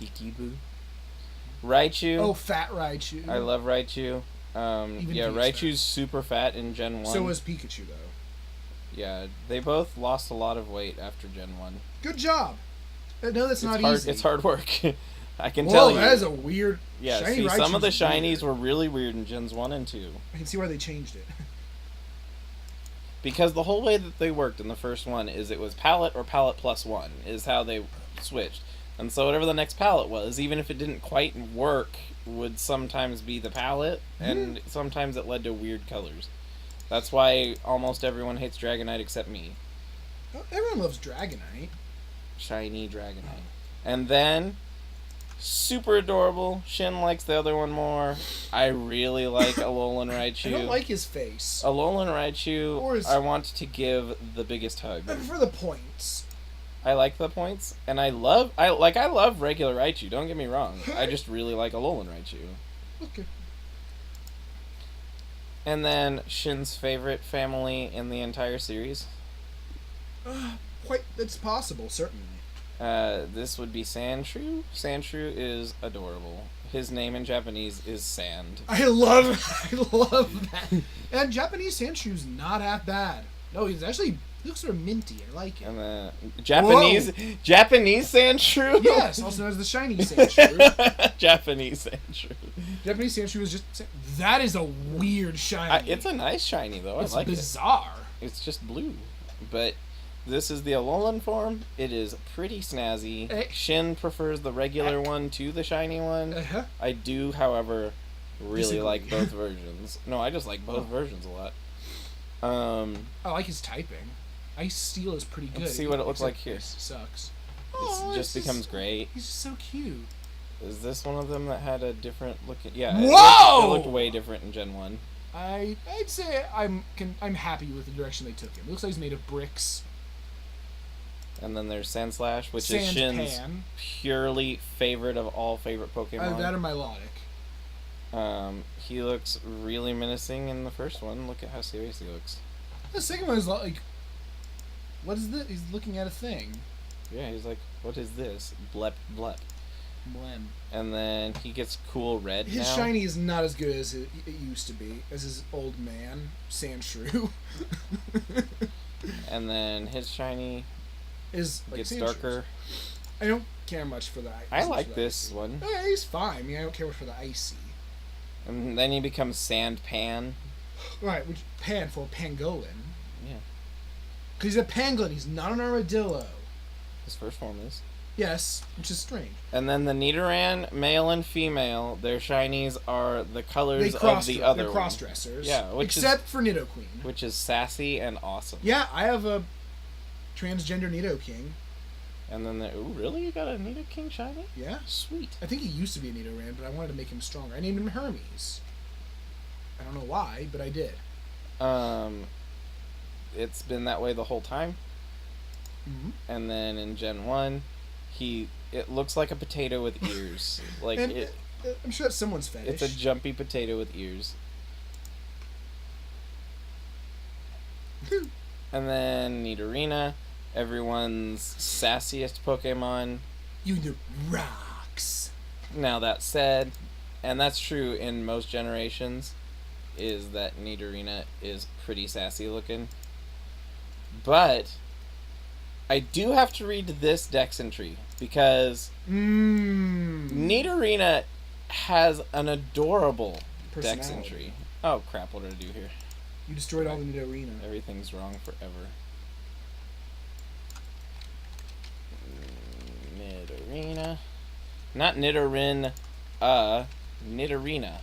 Peekaboo. Raichu. Oh, fat Raichu. I love Raichu. Raichu's super fat in Gen 1. So was Pikachu, though. Yeah, they both lost a lot of weight after Gen 1. Good job. No, that's not hard, easy. It's hard work. I can tell you. Whoa, that is a weird... Yeah, Shiny see, some of the shinies weird. were really weird in Gens 1 and 2. I can see why they changed it. Because the whole way that they worked in the first one is it was palette or palette plus 1 is how they switched. And so whatever the next palette was, even if it didn't quite work, would sometimes be the palette, and sometimes it led to weird colors. That's why almost everyone hates Dragonite except me. Well, everyone loves Dragonite. Shiny Dragonite. And then, super adorable, Shin likes the other one more. I really like Alolan Raichu. I don't like his face. Alolan Raichu, I want to give the biggest hug. I prefer the points. I like the points, and I love regular Raichu, don't get me wrong. I just really like Alolan Raichu. Okay. And then Shin's favorite family in the entire series. It's possible, certainly. This would be Sandshrew. Sandshrew is adorable. His name in Japanese is Sand. I love that. And Japanese Sandshrew's not half bad. No, he looks sort of minty. I like it. And the Japanese Sandshrew? Yes, also known as the shiny Sandshrew. Japanese Sandshrew. Japanese Sandshrew is just... That is a weird shiny. It's a nice shiny, though. It's I like bizarre. It's just blue. But this is the Alolan form. It is pretty snazzy. Shin prefers the regular one to the shiny one. I do, however, really like both versions. No, I just like both versions a lot. I like his typing. Ice Steel is pretty good. Let's see what it looks like here. Sucks. It just becomes great. He's just so cute. Is this one of them that had a different looking? Yeah. Whoa! It looked way different in Gen 1. I'd say I'm happy with the direction they took him. It looks like he's made of bricks. And then there's Sandslash, which is Shin's purely favorite of all favorite Pokemon. That or Milotic. He looks really menacing in the first one. Look at how serious he looks. The second one is like, what is this? He's looking at a thing. Yeah, he's like, what is this? Blep, blep. Blem. And then he gets cool red His now. shiny is not as good as it used to be, as his old man, Sandshrew. And then his shiny gets darker. I don't care much for that. I like this one. Yeah, he's fine. I mean, I don't care much for the icy. And then he becomes Sand Pan. Right, which Pan for Pangolin. Yeah. Because he's a pangolin, he's not an armadillo. His first form is. Yes, which is strange. And then the Nidoran, male and female, their shinies are the colors of the other They're cross-dressers. Yeah, except for Nidoqueen. Which is sassy and awesome. Yeah, I have a transgender Nidoking. And then ooh, really? You got a Nidoking shiny? Yeah. Sweet. I think he used to be a Nidoran, but I wanted to make him stronger. I named him Hermes. I don't know why, but I did. It's been that way the whole time. Mm-hmm. And then in Gen 1, it looks like a potato with ears. Like I'm sure that's someone's fetish. It's a jumpy potato with ears. And then Nidorina, everyone's sassiest Pokemon. You the rocks. Now that said, and that's true in most generations, is that Nidorina is pretty sassy looking. But I do have to read this Dex entry because Nidorina has an adorable Dex entry. Oh crap, what did I do here? You destroyed all the Nidorina. Everything's wrong forever. Nidorina. Not Nidorin, Nidorina.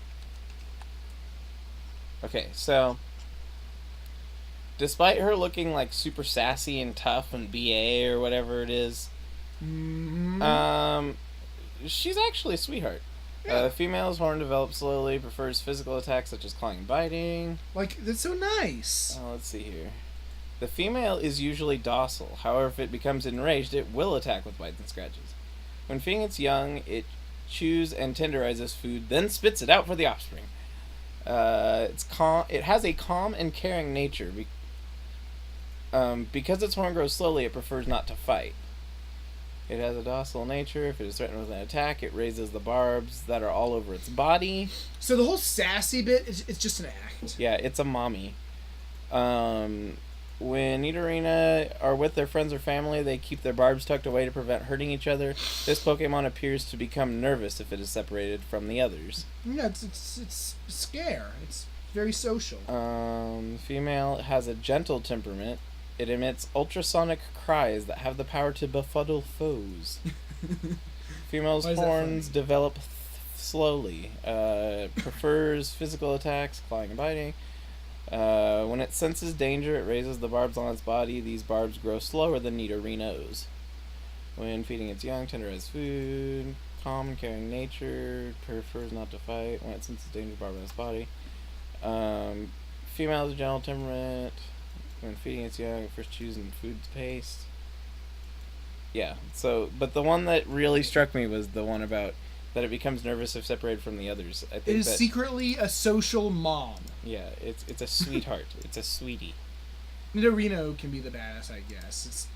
Okay, so despite her looking like super sassy and tough and BA or whatever it is, she's actually a sweetheart. The female's horn develops slowly, prefers physical attacks such as clawing and biting. Like, that's so nice. Let's see here. The female is usually docile. However, if it becomes enraged, it will attack with bites and scratches. When feeding its young, it chews and tenderizes food, then spits it out for the offspring. It has a calm and caring nature. Because its horn grows slowly, it prefers not to fight. It has a docile nature. If it is threatened with an attack, it raises the barbs that are all over its body. So the whole sassy bit is it's just an act. Yeah, it's a mommy. When Nidorina are with their friends or family, they keep their barbs tucked away to prevent hurting each other. This Pokemon appears to become nervous if it is separated from the others. Yeah, it's scare. It's very social. Female has a gentle temperament. It emits ultrasonic cries that have the power to befuddle foes. Female's horns develop slowly. Prefers physical attacks, clawing and biting. When it senses danger, it raises the barbs on its body. These barbs grow slower than Nidorino's. When feeding its young, tender as food. Calm and caring nature. Prefers not to fight. When it senses danger, barb on its body. Female has a gentle temperament. When feeding its young, it first choosing food paste. Yeah, so, but the one that really struck me was the one about that it becomes nervous if separated from the others. I think it is secretly a social mom. Yeah, it's a sweetheart. It's a sweetie. Nidorino can be the badass, I guess.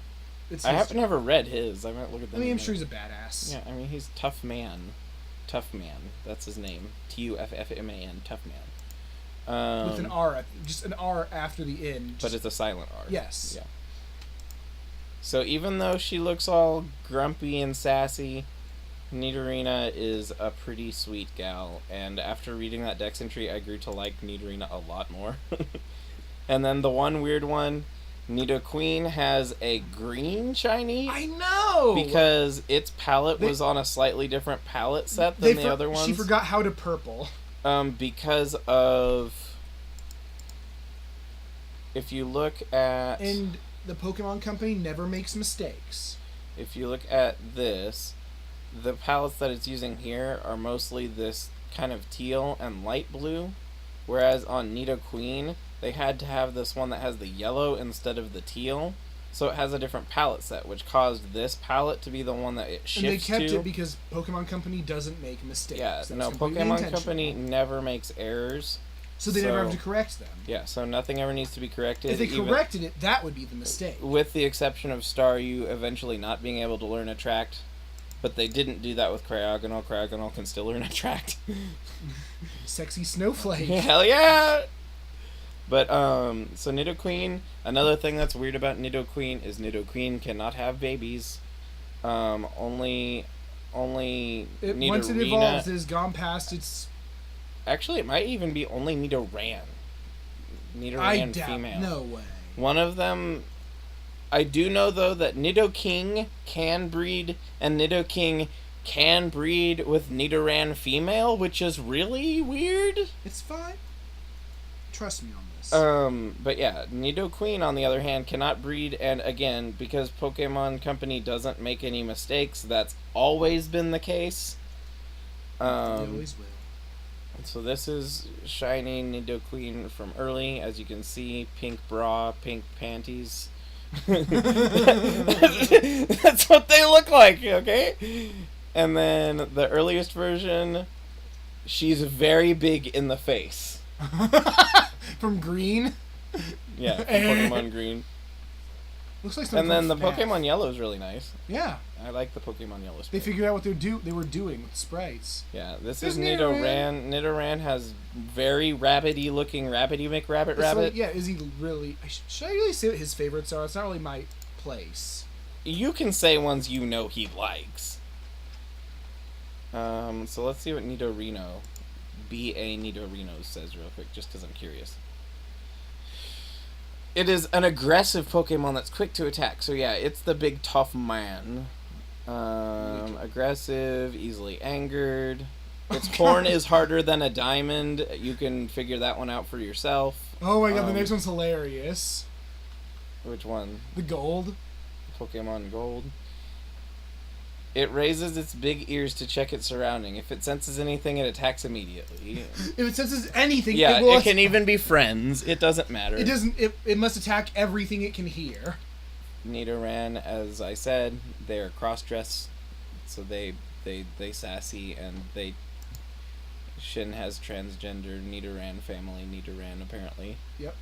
It's I have never read his. I might look at them. I mean, I'm sure he's a badass. Yeah, I mean, he's Tough Man. Tough Man. That's his name. Tuffman. Tough Man. With an R, just an R after the N. But it's a silent R. Yes. Yeah. So even though she looks all grumpy and sassy, Nidorina is a pretty sweet gal. And after reading that Dex entry, I grew to like Nidorina a lot more. And then the one weird one, Nidoqueen has a green shiny. I know! Because its palette was on a slightly different palette set than the other ones. She forgot how to purple. Because of... If you look at... And the Pokemon Company never makes mistakes. If you look at this, the palettes that it's using here are mostly this kind of teal and light blue. Whereas on Nidoqueen, they had to have this one that has the yellow instead of the teal. So it has a different palette set, which caused this palette to be the one that it shifts to. And they kept it because Pokemon Company doesn't make mistakes. Yeah, no, Pokemon Company never makes errors. So they never have to correct them. Yeah, so nothing ever needs to be corrected. If they corrected it, that would be the mistake. With the exception of Staryu eventually not being able to learn Attract. But they didn't do that with Cryogonal. Cryogonal can still learn Attract. Sexy snowflake. Hell yeah! But, so Nidoqueen, another thing that's weird about Nidoqueen is Nidoqueen cannot have babies. Only Nidorina... Once it evolves, it has gone past its... Actually, it might even be only Nidoran. Nidoran I doubt. female. No way. One of them... I do know, though, that Nidoking can breed, and Nidoking can breed with Nidoran female, which is really weird. It's fine. Trust me on this. But yeah, Nidoqueen, on the other hand, cannot breed, and again, because Pokemon Company doesn't make any mistakes, that's always been the case. They always will. So this is shiny Nidoqueen from early, as you can see, pink bra, pink panties. That's what they look like, okay? And then the earliest version, she's very big in the face. From green? Yeah, from Pokemon Green. Looks like and then the Pokemon Yellow is really nice. Yeah. I like the Pokemon Yellow sprite. They figured out what they were doing with sprites. Yeah, this is Nidoran. Nidoran has very rabbity looking Rabbity McRabbit Rabbit. Yeah, is he really... Should I really say what his favorites are? It's not really my place. You can say ones you know he likes. So let's see what Nidorino, B.A. Nidorino says real quick, just because I'm curious. It is an aggressive Pokemon that's quick to attack. So yeah, it's the big tough man. Aggressive, easily angered. Its horn is harder than a diamond. You can figure that one out for yourself. Oh my god, the next one's hilarious. Which one? The gold. Pokemon Gold. It raises its big ears to check its surrounding. If it senses anything, it attacks immediately. If it senses anything, yeah, it can even be friends. It doesn't matter. It doesn't. It must attack everything it can hear. Nidoran, as I said, they're cross-dress, so they sassy, and they... Shin has transgender Nidoran family, Nidoran apparently. Yep.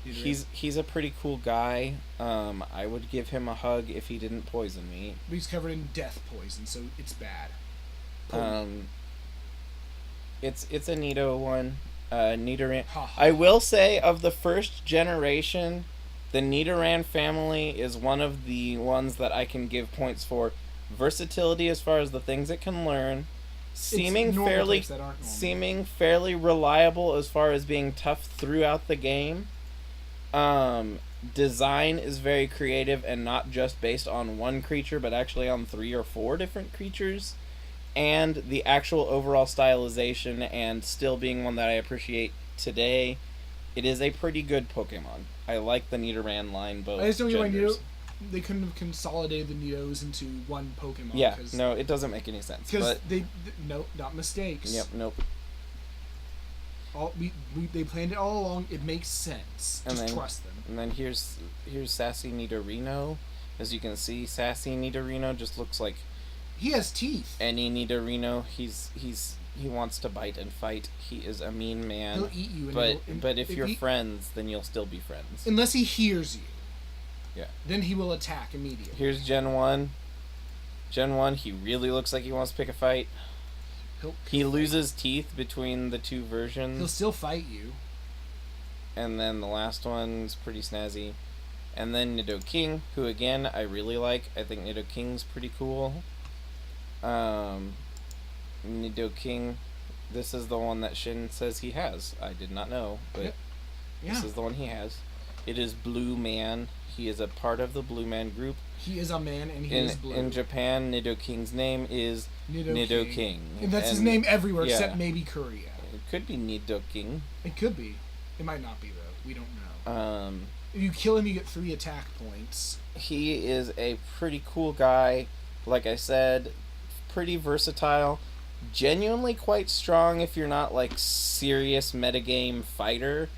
He's a pretty cool guy. I would give him a hug if he didn't poison me. But he's covered in death poison, so it's bad. It's a Nido one. Nidoran. I will say, of the first generation, the Nidoran family is one of the ones that I can give points for. Versatility as far as the things it can learn. Seeming fairly reliable as far as being tough throughout the game. Design is very creative and not just based on one creature, but actually on 3 or 4 different creatures. And the actual overall stylization, and still being one that I appreciate today, it is a pretty good Pokemon. I like the Nidoran line both. I just don't get why they couldn't have consolidated the Nidos into one Pokemon. Yeah, no, it doesn't make any sense. Because nope, not mistakes. Yep, nope. They planned it all along. It makes sense. Just trust them. And then here's Sassy Nidorino. As you can see, Sassy Nidorino just looks like he has teeth. Any Nidorino. He wants to bite and fight. He is a mean man. He'll eat you. But if you're friends, then you'll still be friends. Unless he hears you. Yeah. Then he will attack immediately. Here's Gen 1. Gen 1, he really looks like he wants to pick a fight. He loses teeth between the 2 versions. He'll still fight you. And then the last one's pretty snazzy. And then Nidoking, who again, I really like. I think Nidoking's pretty cool. Nidoking, this is the one that Shin says he has. I did not know, but this is the one he has. It is Blue Man. He is a part of the Blue Man group. He is a man, and he is blue. In Japan, Nidoking's name is Nidoking. And that's his name everywhere, except maybe Korea. It could be Nidoking. It could be. It might not be, though. We don't know. If you kill him, you get 3 attack points. He is a pretty cool guy. Like I said, pretty versatile. Genuinely quite strong if you're not, like, serious metagame fighter.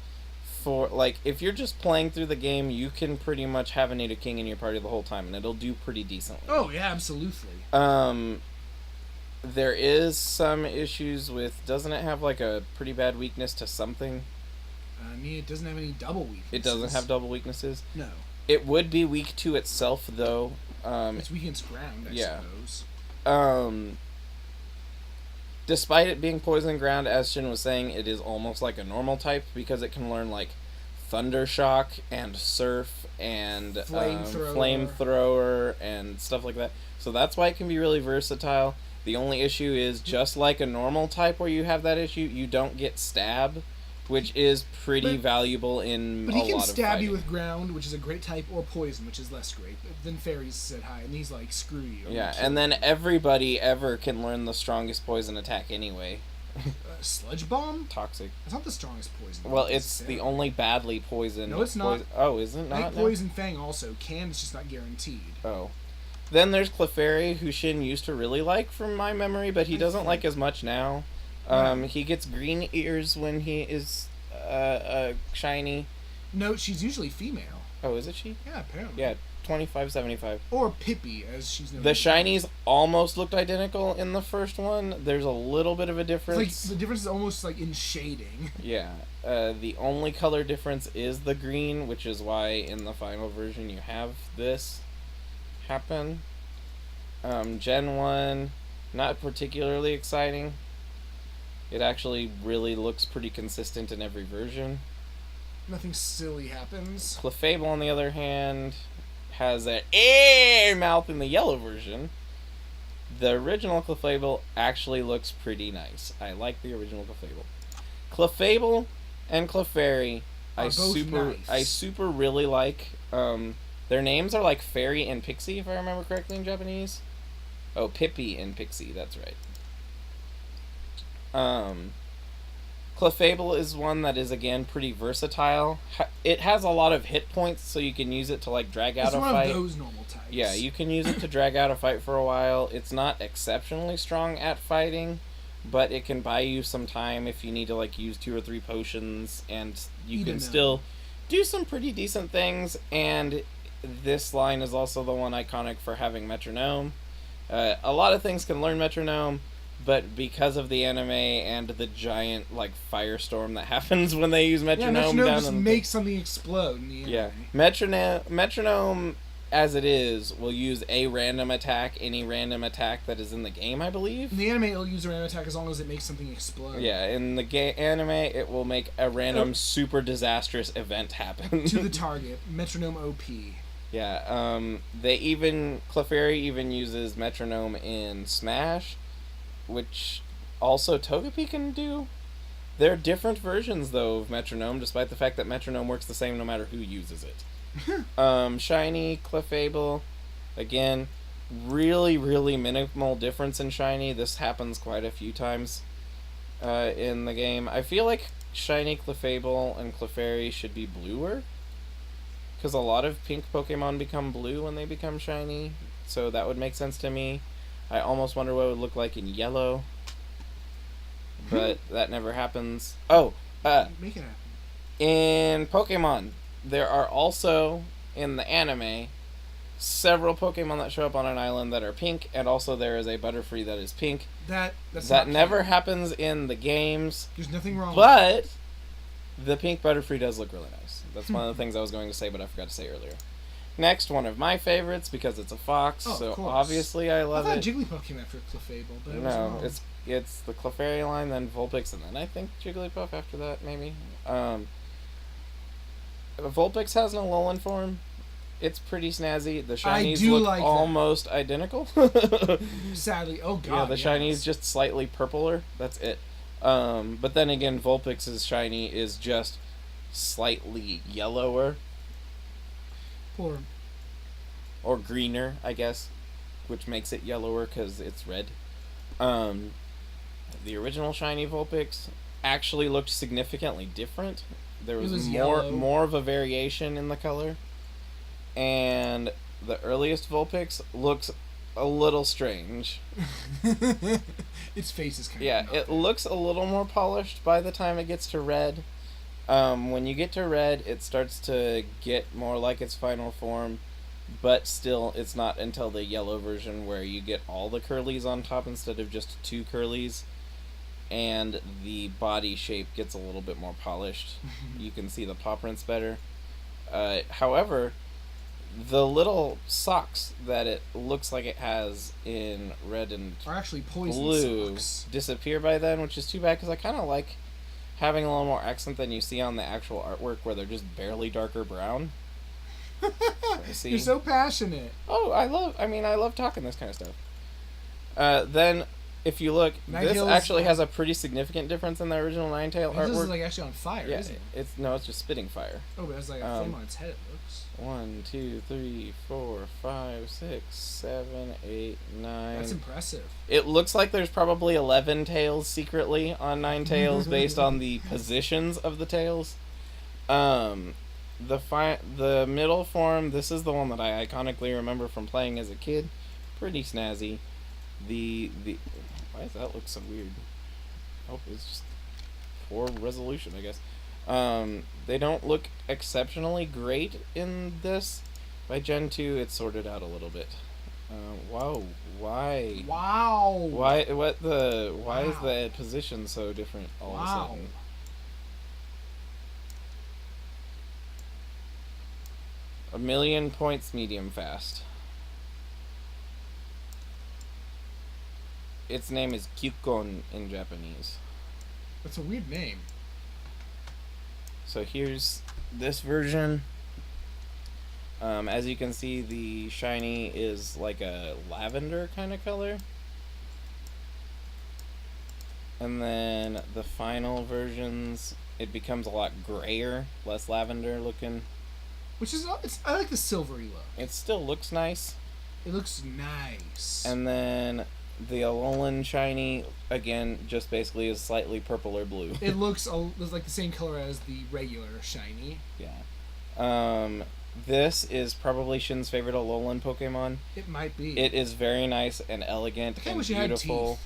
If you're just playing through the game, you can pretty much have a Nidoking in your party the whole time, and it'll do pretty decently. Oh, yeah, absolutely. There is some issues with... Doesn't it have, like, a pretty bad weakness to something? I mean, it doesn't have any double weaknesses. It doesn't have double weaknesses? No. It would be weak to itself, though. It's weak against ground, I suppose. Despite it being poison ground, as Shin was saying, it is almost like a normal type because it can learn, like, Thunder Shock and Surf and Flamethrower and stuff like that. So that's why it can be really versatile. The only issue is, just like a normal type where you have that issue, you don't get Stab, which is pretty valuable in a lot of fighting. But he can stab you with ground, which is a great type, or poison, which is less great. But then fairies said hi, and he's like, screw you. Yeah, and then everybody ever can learn the strongest poison attack anyway. Sludge Bomb? Toxic. It's not the strongest poison. Well, it's the only badly poisoned. No, it's not. Oh, is it not? I think Poison Fang also can, it's just not guaranteed. Oh. Then there's Clefairy, who Shin used to really like from my memory, but he doesn't like as much now. He gets green ears when he is shiny. No, she's usually female. Oh, is it she? Yeah, apparently. Yeah, 2575. Or Pippi, as she's known. The shinies almost looked identical in the first one. There's a little bit of a difference. It's like, the difference is almost like in shading. Yeah. The only color difference is the green, which is why in the final version you have this happen. Gen 1, not particularly exciting. It actually really looks pretty consistent in every version. Nothing silly happens. Clefable, on the other hand, has an air mouth in the yellow version. The original Clefable actually looks pretty nice. I like the original Clefable. Clefable and Clefairy, I super really like. Their names are like Fairy and Pixie, if I remember correctly in Japanese. Oh, Pippi and Pixie, that's right. Clefable is one that is, again, pretty versatile. It has a lot of hit points, so you can use it to, like, drag out a fight. It's one of those normal types. Yeah, you can use it to drag out a fight for a while. It's not exceptionally strong at fighting, but it can buy you some time if you need to, like, use 2 or 3 potions, and you can still do some pretty decent things, and this line is also the one iconic for having Metronome. A lot of things can learn Metronome, but because of the anime and the giant like firestorm that happens when they use metronome, metronome down just in makes something explode in the anime. yeah, metronome as it is will use a random attack, any random attack that is in the game, I believe. In the anime, it'll use a random attack as long as it makes something explode. Yeah, in the anime, it will make a random super disastrous event happen To the target, metronome OP. Yeah, Clefairy even uses metronome in Smash, which also Togepi can do. There are different versions, though, of metronome, despite the fact that metronome works the same no matter who uses it. Shiny, Clefable, again, really, really minimal difference in Shiny. This happens quite a few times in the game. I feel like Shiny, Clefable, and Clefairy should be bluer, because a lot of pink Pokemon become blue when they become shiny, so that would make sense to me. I almost wonder what it would look like in yellow, but that never happens. Oh, Make it happen. in Pokemon, there are also, in the anime, several Pokemon that show up on an island that are pink, and also there is a Butterfree that is pink. That never happens in the games. There's nothing wrong but the pink Butterfree does look really nice. That's one of the things I was going to say, but I forgot to say earlier. Next, one of my favorites, because it's a fox, so obviously I love it. I thought Jigglypuff came after Clefable, but no, it's the Clefairy line, then Vulpix, and then I think Jigglypuff after that, maybe. Vulpix has an Alolan form. It's pretty snazzy. The shinies look like almost identical. Sadly, oh god. Yeah, the shinies just slightly purpler. That's it. But then again, Vulpix's shiny is just slightly yellower. Or greener, I guess, which makes it yellower because it's red. The original shiny Vulpix actually looked significantly different. There was more of a variation in the color. And the earliest Vulpix looks a little strange. Its face is kind of it looks a little more polished by the time it gets to red. When you get to red, it starts to get more like its final form, but still, it's not until the yellow version where you get all the curlies on top instead of just 2 curlies, and the body shape gets a little bit more polished. You can see the paw prints better. However, the little socks that it looks like it has in red and are actually poison blue socks. Disappear by then, which is too bad because I kind of like having a little more accent than you see on the actual artwork where they're just barely darker brown. You're so passionate. Oh, I love talking this kind of stuff. Then, if you look, this actually has a pretty significant difference in the original Ninetale artwork. This is like actually on fire, isn't it? It's just spitting fire. Oh, but it's like a flame on its head, it looks. 1, 2, 3, 4, 5, 6, 7, 8, 9. That's impressive. It looks like there's probably 11 tails secretly on Ninetales based on the positions of the tails. The middle form, this is the one that I iconically remember from playing as a kid. Pretty snazzy. Why does that look so weird? Oh, it's just poor resolution, I guess. They don't look exceptionally great in this. By Gen 2, it's sorted out a little bit. Wow, why? Wow. Why is the position so different all of a sudden? A million points medium fast. Its name is Kyukon in Japanese. That's a weird name. So here's this version. As you can see, the shiny is like a lavender kind of color. And then the final versions, it becomes a lot grayer, less lavender looking. Which is, I like the silvery look. It still looks nice. It looks nice. And then the Alolan shiny, again, just basically is slightly purple or blue. It looks like the same color as the regular shiny. Yeah. This is probably Shin's favorite Alolan Pokemon. It might be. It is very nice and elegant and wish beautiful. it had teeth.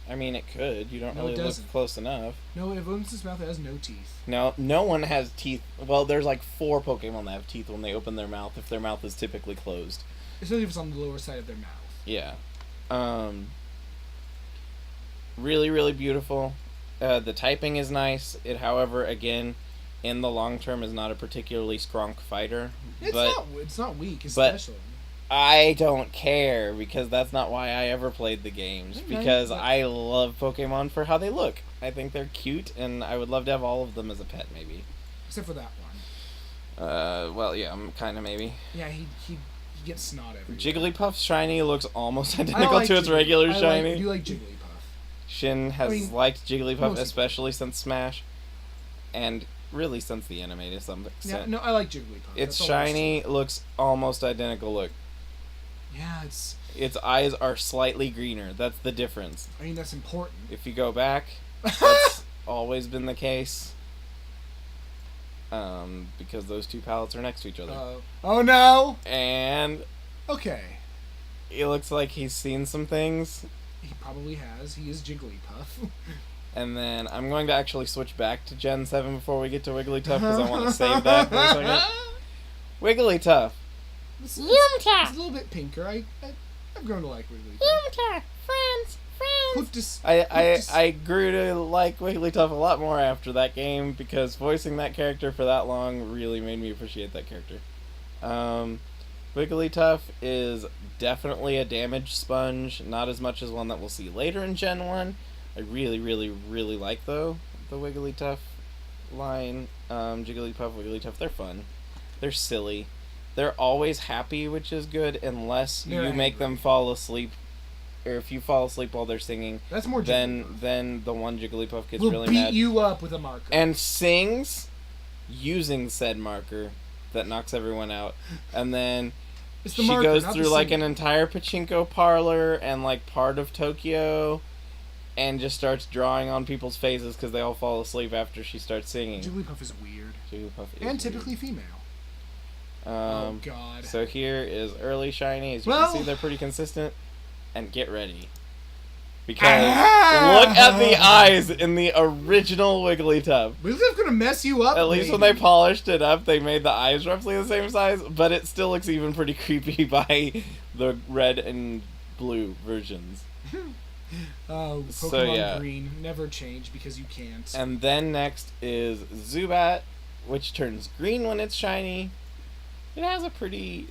I mean, it could. You don't really look close enough. No, it opens its mouth, it has no teeth. No one has teeth. Well, there's like 4 Pokemon that have teeth when they open their mouth, if their mouth is typically closed. Especially if it's on the lower side of their mouth. Yeah. really, really beautiful. The typing is nice. It, however, again, in the long term, is not a particularly strong fighter. It's not weak, especially. I don't care, because that's not why I ever played the games. Because I love Pokemon for how they look. I think they're cute, and I would love to have all of them as a pet, maybe. Except for that one. Well, yeah, kind of maybe. Yeah, he gets snot everywhere. Jigglypuff's shiny looks almost identical to its regular shiny. You like Jigglypuff. Shin has liked Jigglypuff, especially since Smash, and really since the anime to some extent. Yeah, no, I like Jigglypuff. Its shiny looks almost identical. Look. Yeah, its eyes are slightly greener. That's the difference. I mean, that's important. If you go back, that's always been the case. Because those two palettes are next to each other. Oh no! And okay, it looks like he's seen some things. He probably has. He is Jigglypuff. And then I'm going to actually switch back to Gen 7 before we get to Wigglytuff, because I want to save that for a second. Wigglytuff. It's a little bit pinker. I've grown to like Wigglytuff. Friends. I grew to like Wigglytuff a lot more after that game, because voicing that character for that long really made me appreciate that character. Wigglytuff is definitely a damage sponge, not as much as one that we'll see later in Gen 1. I really, really, really like, though, the Wigglytuff line. Jigglypuff, Wigglytuff, they're fun. They're silly. They're always happy, which is good, unless you make them fall asleep. Or if you fall asleep while they're singing, that's more Jigglypuff. Then the one Jigglypuff gets we'll really beat mad. You up with a marker. And sings using said marker that knocks everyone out. And then she goes through like an entire pachinko parlor and like part of Tokyo and just starts drawing on people's faces because they all fall asleep after she starts singing. Jigglypuff is weird. Jigglypuff is and typically weird. Female. Oh god. So here is early shiny. As you can see, they're pretty consistent. And get ready. Because look at the eyes in the original Wigglytuff. Wigglytuff's gonna mess you up. At least when they polished it up, they made the eyes roughly the same size, but it still looks even pretty creepy by the red and blue versions. Oh, Pokemon Green. Never change because you can't. And then next is Zubat, which turns green when it's shiny. It has a pretty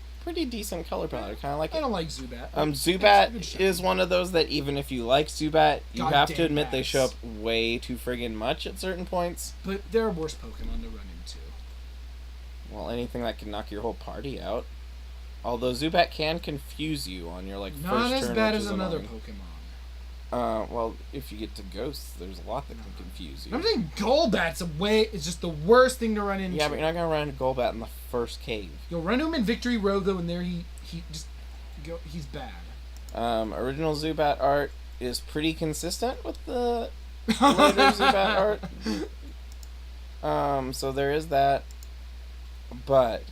decent color palette. I kind of like it. I don't like Zubat. Zubat is one of those that even if you like Zubat, you have to admit they show up way too friggin' much at certain points. But there are worse Pokemon to run into. Well, anything that can knock your whole party out. Although Zubat can confuse you on your first turn. Not as bad as another Pokemon. Well, if you get to Ghosts, there's a lot that can confuse you. I'm saying Golbat's it's just the worst thing to run into. Yeah, but you're not gonna run into Golbat in the first cave. You'll run to him in Victory Road though, and there he's bad. Original Zubat art is pretty consistent with the later Zubat art. So there is that, but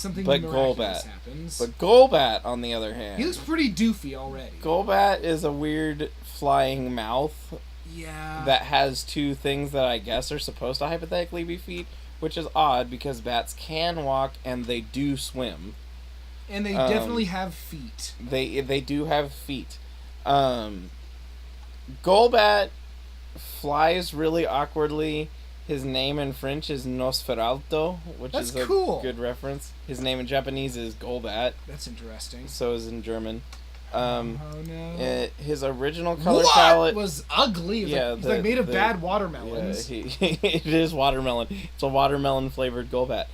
miraculous happens. But Golbat, on the other hand, he looks pretty doofy already. Golbat is a weird flying mouth. Yeah. That has two things that I guess are supposed to hypothetically be feet, which is odd because bats can walk and they do swim. And they definitely have feet. They do have feet. Golbat flies really awkwardly. His name in French is Nosferalto, which is a good reference. His name in Japanese is Golbat. That's interesting. So is in German. Oh no! His original color palette was ugly. It's like made of bad watermelons. Yeah, it is watermelon. It's a watermelon flavored Golbat.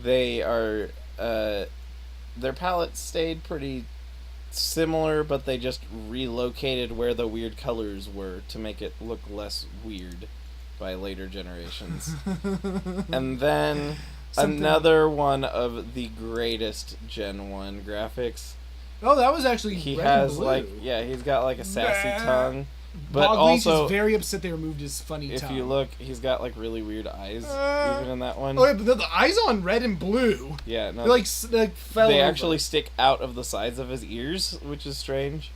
They are their palette stayed pretty similar, but they just relocated where the weird colors were to make it look less weird by later generations. And then another one of the greatest Gen 1 graphics. Oh, that was actually he red has and blue. He's got like a sassy tongue. But Bogleach also is very upset they removed his funny tongue. If you look, he's got like really weird eyes even in that one. Oh, yeah, but the eyes on red and blue. Yeah, no. They fell They over. actually stick out of the sides of his ears, which is strange.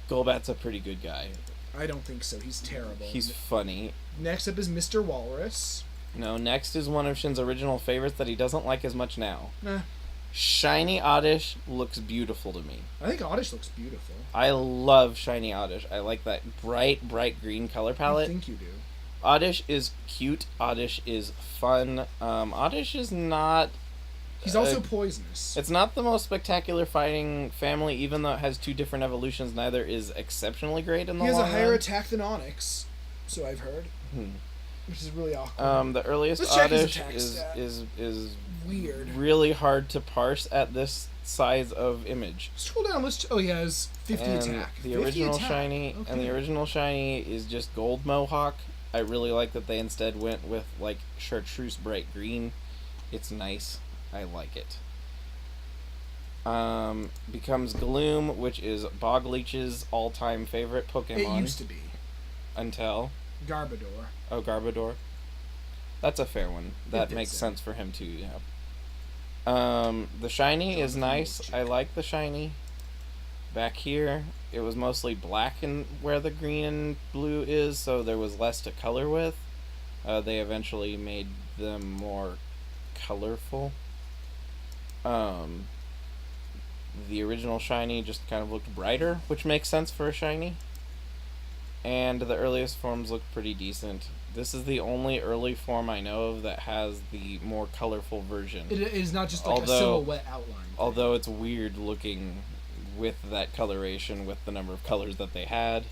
Golbat's a pretty good guy. I don't think so. He's terrible. He's funny. Next up is Mr. Walrus. No, next is one of Shin's original favorites that he doesn't like as much now. Shiny Oddish looks beautiful to me. I think Oddish looks beautiful. I love Shiny Oddish. I like that bright green color palette. I think you do. Oddish is cute. Oddish is fun. Oddish is not... He's also poisonous. It's not the most spectacular fighting family, even though it has 2 different evolutions. Neither is exceptionally great in the long run. He has a higher run. attack than Onyx, so I've heard. Which is really awkward. The earliest Oddish is weird. Really hard to parse at this size of image. Scroll down. Oh, he has 50 attack. The original shiny, and the original shiny is just gold mohawk. I really like that they instead went with like chartreuse bright green. It's nice. I like it. Becomes Gloom, which is Bogleech's all-time favorite Pokemon. It used to be. Until... Garbodor. Oh, Garbodor. That's a fair one. That makes sense for him too, yeah. The shiny is nice. I like the shiny. Back here, it was mostly black and where the green and blue is, so there was less to color with. They eventually made them more colorful. The original shiny just kind of looked brighter, which makes sense for a shiny. And the earliest forms look pretty decent. This is the only early form I know of that has the more colorful version. It is not just like a silhouette outline. Although it's weird looking with that coloration, with the number of colors that they had.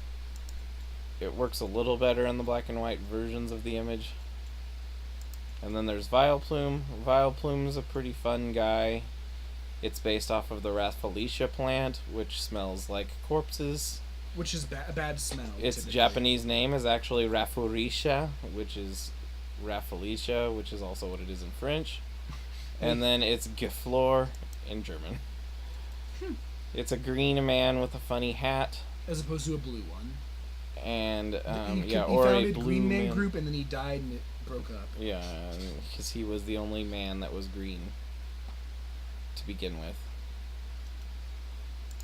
It works a little better in the black and white versions of the image. And then there's Vileplume. Vileplume's a pretty fun guy. It's based off of the Rafflesia plant, which smells like corpses. Which is a bad smell. Its typically. Japanese name is actually Rafflesia, which is also what it is in French. And then it's Geflor in German. It's a green man with a funny hat. As opposed to a blue one. And, he or founded a blue Green Man man group and then he died and it broke up. Yeah, because he was the only man that was green to begin with.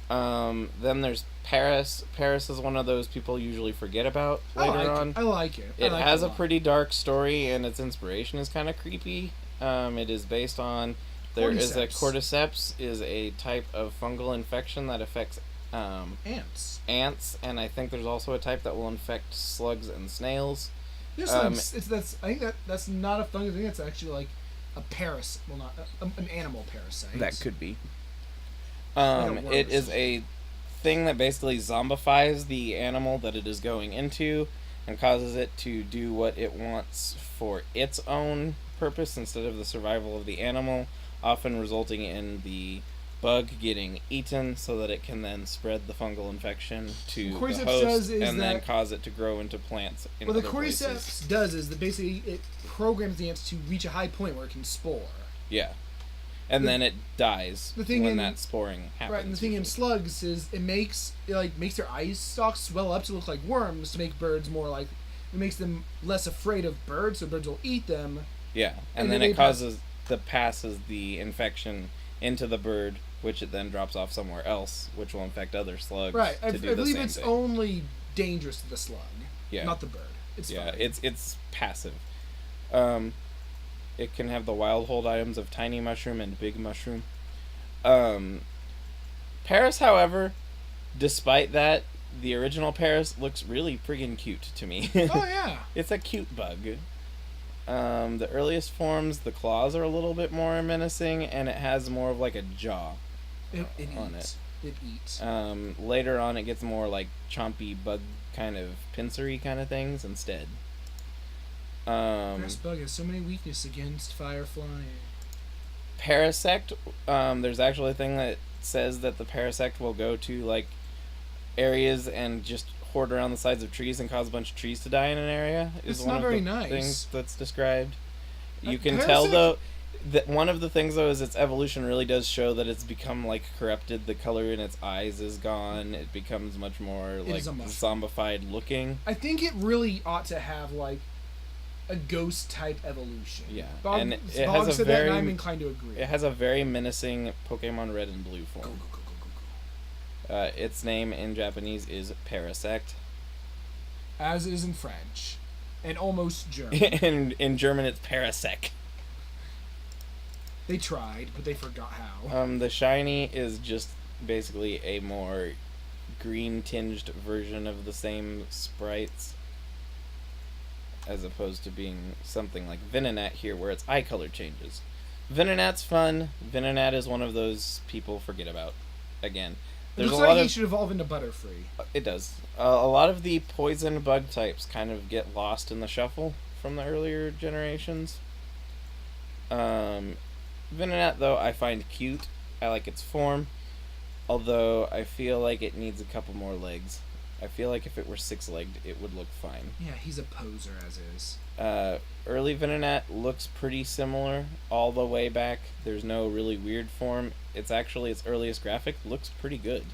Then there's Paris. Paris is one of those people usually forget about later on. I like it. It has a pretty dark story, and its inspiration is kind of creepy. It is based on... Cordyceps is a type of fungal infection that affects... ants. Ants, and I think there's also a type that will infect slugs and snails. There's I think that's not a fungus. I think it's actually like a parasite. Well, not an animal parasite. That could be. It is a thing that basically zombifies the animal that it is going into and causes it to do what it wants for its own purpose instead of the survival of the animal, often resulting in the bug getting eaten so that it can then spread the fungal infection to the host and then cause it to grow into plants in other places. What the Cordyceps does is that basically it programs the ants to reach a high point where it can spore. Yeah. And then it dies when that sporing happens. Right, and the thing in slugs is it makes their eye stalks swell up to look like worms to make birds more like... It makes them less afraid of birds, so birds will eat them. Yeah, and then it passes the infection into the bird, which it then drops off somewhere else, which will infect other slugs. Right, I believe it's only dangerous to the slug, not the bird. It's fine. It's passive. It can have the wild hold items of tiny mushroom and big mushroom. Paris, however, despite that, the original Paris looks really friggin' cute to me. Oh yeah, it's a cute bug. The earliest forms, the claws are a little bit more menacing, and it has more of like a jaw on it. It eats. Later on, it gets more like chompy bug kind of pincery kind of things instead. This bug has so many weaknesses against firefly. Parasect, there's actually a thing that says that the Parasect will go to like areas and just hoard around the sides of trees and cause a bunch of trees to die in an area. It's not very nice. Things that's described. You can tell though that one of the things though is its evolution really does show that it's become like corrupted. The color in its eyes is gone. It becomes much more like zombified looking. I think it really ought to have like a ghost type evolution. Yeah, and it has a very. I'm inclined to agree. It has a very menacing Pokemon Red and Blue form. Go. Its name in Japanese is Parasect. As is in French, and almost German. In German, it's Parasect. They tried, but they forgot how. The shiny is just basically a more green-tinged version of the same sprites, as opposed to being something like Venonat here, where its eye color changes. Venonat's fun. Venonat is one of those people forget about. Again, It looks like he should evolve into Butterfree. It does. A lot of the poison bug types kind of get lost in the shuffle from the earlier generations. Venonat, though, I find cute. I like its form. Although, I feel like it needs a couple more legs. I feel like if it were 6-legged, it would look fine. Yeah, he's a poser as is. Early Venonat looks pretty similar all the way back. There's no really weird form. It's actually, its earliest graphic looks pretty good.